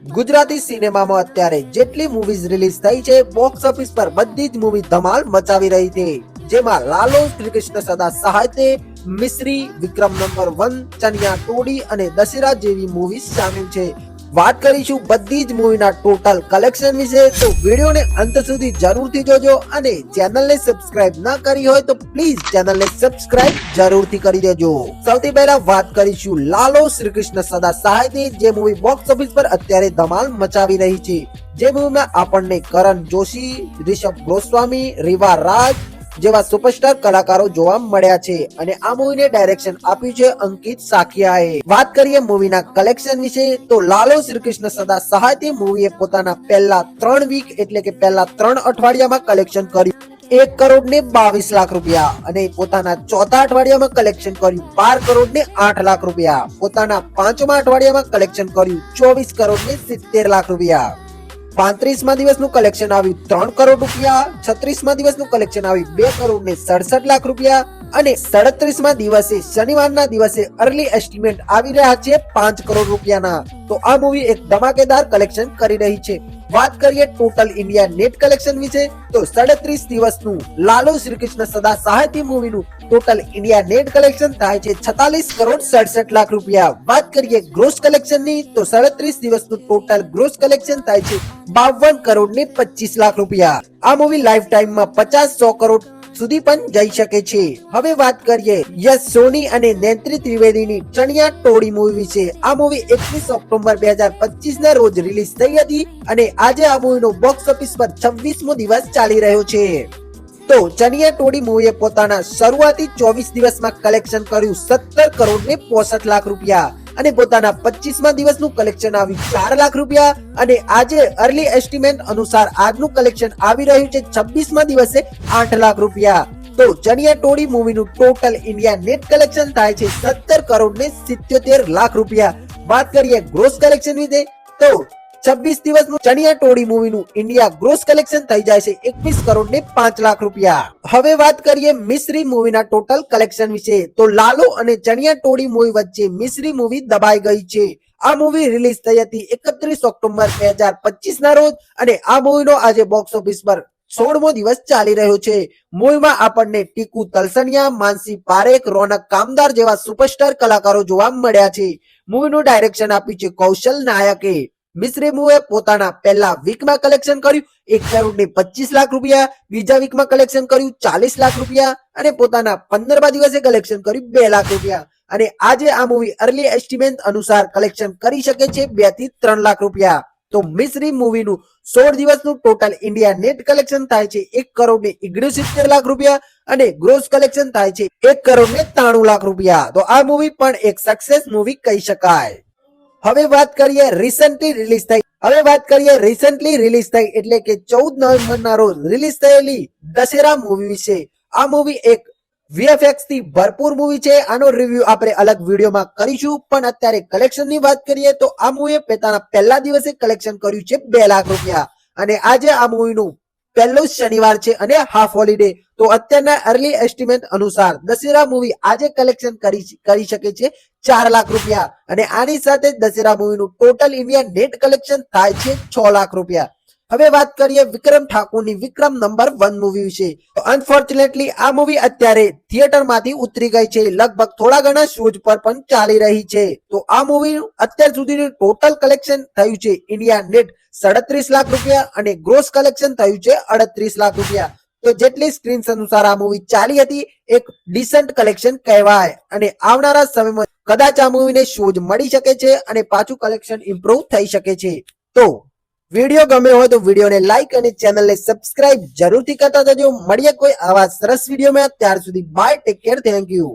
ગુજરાતી સિનેમામાં અત્યારે જેટલી મૂવીઝ રિલીઝ થઈ છે બોક્સ ઓફિસ પર બધી જ મૂવી ધમાલ મચાવી રહી છે, જેમાં લાલો, શ્રી કૃષ્ણ સદા સહાય, મિસ્રી, વિક્રમ નંબર 1, ચનિયા ટોળી અને દશેરા જેવી મૂવી શામિલ છે। વાત કરીશું બધી જ મૂવીના ટોટલ કલેક્શન વિશે, તો વિડીયોને અંત સુધી જરૂરથી જોજો અને ચેનલને સબસ્ક્રાઇબ ના કરી હોય તો પ્લીઝ ચેનલને સબસ્ક્રાઇબ જરૂરથી કરી દેજો। સૌથી પહેલા વાત કરીશું લાલો, શ્રી કૃષ્ણ સદા સહાયની, જે મૂવી બોક્સ ઓફિસ પર અત્યારે ધમાલ મચાવી રહી છે। જે મૂવીમાં આપણને કરણ જોશી, રિષભ ગોસ્વામી, રીવા રાજ જેવા સુપરસ્ટાર કલાકારો જોવા મળ્યા છે અને આ મૂવીને ડાયરેક્શન આપ્યું છે અંકિત સાકિયાએ। વાત કરીએ મૂવીના કલેક્શન વિશે, તો લાલો, શ્રી કૃષ્ણ સદા સહાયથી મૂવીએ પોતાના પહેલા 3 વીક એટલે કે પહેલા 3 અઠવાડિયામાં કલેક્શન કર્યું 1 કરોડ ને 22 લાખ રૂપિયા અને પોતાના ચોથા અઠવાડિયામાં કલેક્શન કર્યું 12 કરોડ ને 8 લાખ રૂપિયા। પોતાના પાંચમા અઠવાડિયામાં કલેક્શન કર્યું 24 કરોડ ને 70 લાખ રૂપિયા। 35મા દિવસનું કલેક્શન આવ્યું 3 કરોડ રૂપિયા। 36મા દિવસનું કલેક્શન આવ્યું 2 કરોડ ને 67 લાખ રૂપિયા અને 37મા દિવસે શનિવારના દિવસે અર્લી એસ્ટિમેટ આવી રહ્યા છે 5 કરોડ રૂપિયાના। તો આ મૂવી એક ધમાકેદાર કલેક્શન કરી રહી છે। વાત કરીએ ટોટલ ઇન્ડિયા નેટ કલેક્શન વિશે, તો 37 દિવસનું લાલો, શ્રી કૃષ્ણ સદા સહાયથી મૂવીનું ટોટલ ઇન્ડિયા નેટ કલેક્શન થાય છે 46 કરોડ 67 લાખ રૂપિયા। વાત કરીએ ગ્રોસ કલેક્શનની, તો 37 દિવસનું ટોટલ ગ્રોસ કલેક્શન થાય છે 52 કરોડ ને 25 લાખ રૂપિયા। આ મૂવી લાઈફ ટાઈમમાં 50-100 કરોડ સુધી પણ જઈ શકે છે। હવે વાત કરીએ યશ સોની અને નેત્રી ત્રિવેદીની ચણિયા ટોળી મૂવી વિશે। આ મૂવી 21 ઓક્ટોબર 2025 ના રોજ રિલીઝ થઈ હતી અને આજે આ મૂવીનો બોક્સ ઓફિસ પર 26મો દિવસ ચાલી રહ્યો છે। તો ચણિયા ટોળી મૂવીએ પોતાના શરૂઆતી 24 દિવસમાં કલેક્શન કર્યું 17 કરોડ ને 65 લાખ રૂપિયા અને પોતાના 25મા દિવસનું કલેક્શન આવ્યું 4 લાખ રૂપિયા અને આજે અર્લી એસ્ટિમેટ અનુસાર આજનું કલેક્શન આવી રહ્યું છે 26મા દિવસે 8 લાખ રૂપિયા। તો ચણિયા ટોળી મૂવીનું ટોટલ ઇન્ડિયા નેટ કલેક્શન થાય છે 17 કરોડ ને 77 લાખ રૂપિયા। વાત કરીએ ગ્રોસ કલેક્શન વિશે, તો 26 દિવસનું ચણિયા ટોળી મૂવીનું ઇન્ડિયા ગ્રોસ કલેક્શન થઈ જાય છે 21 કરોડ ને 5 લાખ રૂપિયા। હવે વાત કરીએ મિસ્રી મૂવીના ટોટલ કલેક્શન વિશે, તો લાલો અને ચણિયા ટોળી મૂવી વચ્ચે મિસ્રી મૂવી દબાઈ ગઈ છે। આ મૂવી રિલીઝ થઈ હતી 31 ઓક્ટોબર 2025 ના રોજ અને આ મૂવીનો આજે બોક્સ ઓફિસ પર 16મો દિવસ ચાલી રહ્યો છે। મૂવીમાં આપણને ટીકુ તલસનિયા, માનસી પારેખ, રોનક કામદાર જેવા સુપરસ્ટાર કલાકારો જોવા મળ્યા છે। મૂવીનું ડાયરેક્શન આપ્યું છે કૌશલ નાયકે। મિસ્રી મૂવીએ પોતાના પહેલા વીકમાં કલેક્શન કર્યું 1 કરોડ ને 25 લાખ રૂપિયા, બીજા વીકમાં કલેક્શન કર્યું 40 લાખ રૂપિયા અને પોતાના 15મા દિવસે કલેક્શન કર્યું 2 લાખ રૂપિયા અને આજે આ મૂવી અર્લી એસ્ટિમેટ અનુસાર કલેક્શન કરી શકે છે 2 થી 3 લાખ રૂપિયા। તો મિસ્રી મૂવીનું 16 દિવસનું ટોટલ ઇન્ડિયા નેટ કલેક્શન થાય છે 1 કરોડ ને 69 લાખ રૂપિયા અને ગ્રોસ કલેક્શન થાય છે 1 કરોડ ને 93 લાખ રૂપિયા। તો આ મૂવી પણ એક સક્સેસ મૂવી કહી શકાય। હવે વાત કરીએ રિસન્ટલી રિલીઝ થઈ એટલે કે 14 નવેમ્બરના રોજ રિલીઝ થયેલી દશેરા મૂવી વિશે। આ મૂવી એક વીએફએક્સ થી ભરપૂર મૂવી છે। આનો રિવ્યુ આપણે અલગ વિડીયોમાં કરીશું, પણ અત્યારે કલેક્શનની વાત કરીએ તો આ મૂવીએ પોતાના પહેલા દિવસે કલેક્શન કર્યું છે 2 લાખ રૂપિયા અને આજે આ મૂવીનું પહેલો શનિવાર છે અને હાફ હોલિડે। તો અત્યારના અર્લી એસ્ટિમેટ અનુસાર દશેરા મૂવી આજે કલેક્શન કરી શકે છે 4 લાખ રૂપિયા અને આની સાથે દશેરા મૂવીનું ટોટલ ઇન્ડિયા નેટ કલેક્શન થાય છે 6 લાખ રૂપિયા। હવે વાત કરીએ વિક્રમ ઠાકોરની વિક્રમ નંબર 1 મૂવી વિશે, તો અનફોર્ચ્યુનેટલી આ મૂવી અત્યારે થિયેટરમાંથી ઉતરી ગઈ છે, લગભગ થોડા ઘણા શોઝ પર પણ ચાલી રહી છે। તો આ મૂવી અત્યાર સુધીનું ટોટલ કલેક્શન થયું છે ઇન્ડિયા નેટ 37 લાખ રૂપિયા અને ગ્રોસ કલેક્શન થયું છે 38 લાખ રૂપિયા। તો જેટલી સ્ક્રીન્સ અનુસાર આ મૂવી ચાલી હતી એક ડિસન્ટ કલેક્શન કહેવાય અને આવનારા સમયમાં કદાચ આ મૂવીને શોઝ મળી શકે છે અને પાછું કલેક્શન ઇમ્પ્રુવ થઈ શકે છે। તો વિડીયો ગમ્યો હોય તો વિડીયોને લાઈક અને ચેનલને સબસ્ક્રાઇબ જરૂરથી કરતા જજો। મળીએ કોઈ આવા સરસ વિડીયોમાં, ત્યાર સુધી bye, take care, thank you.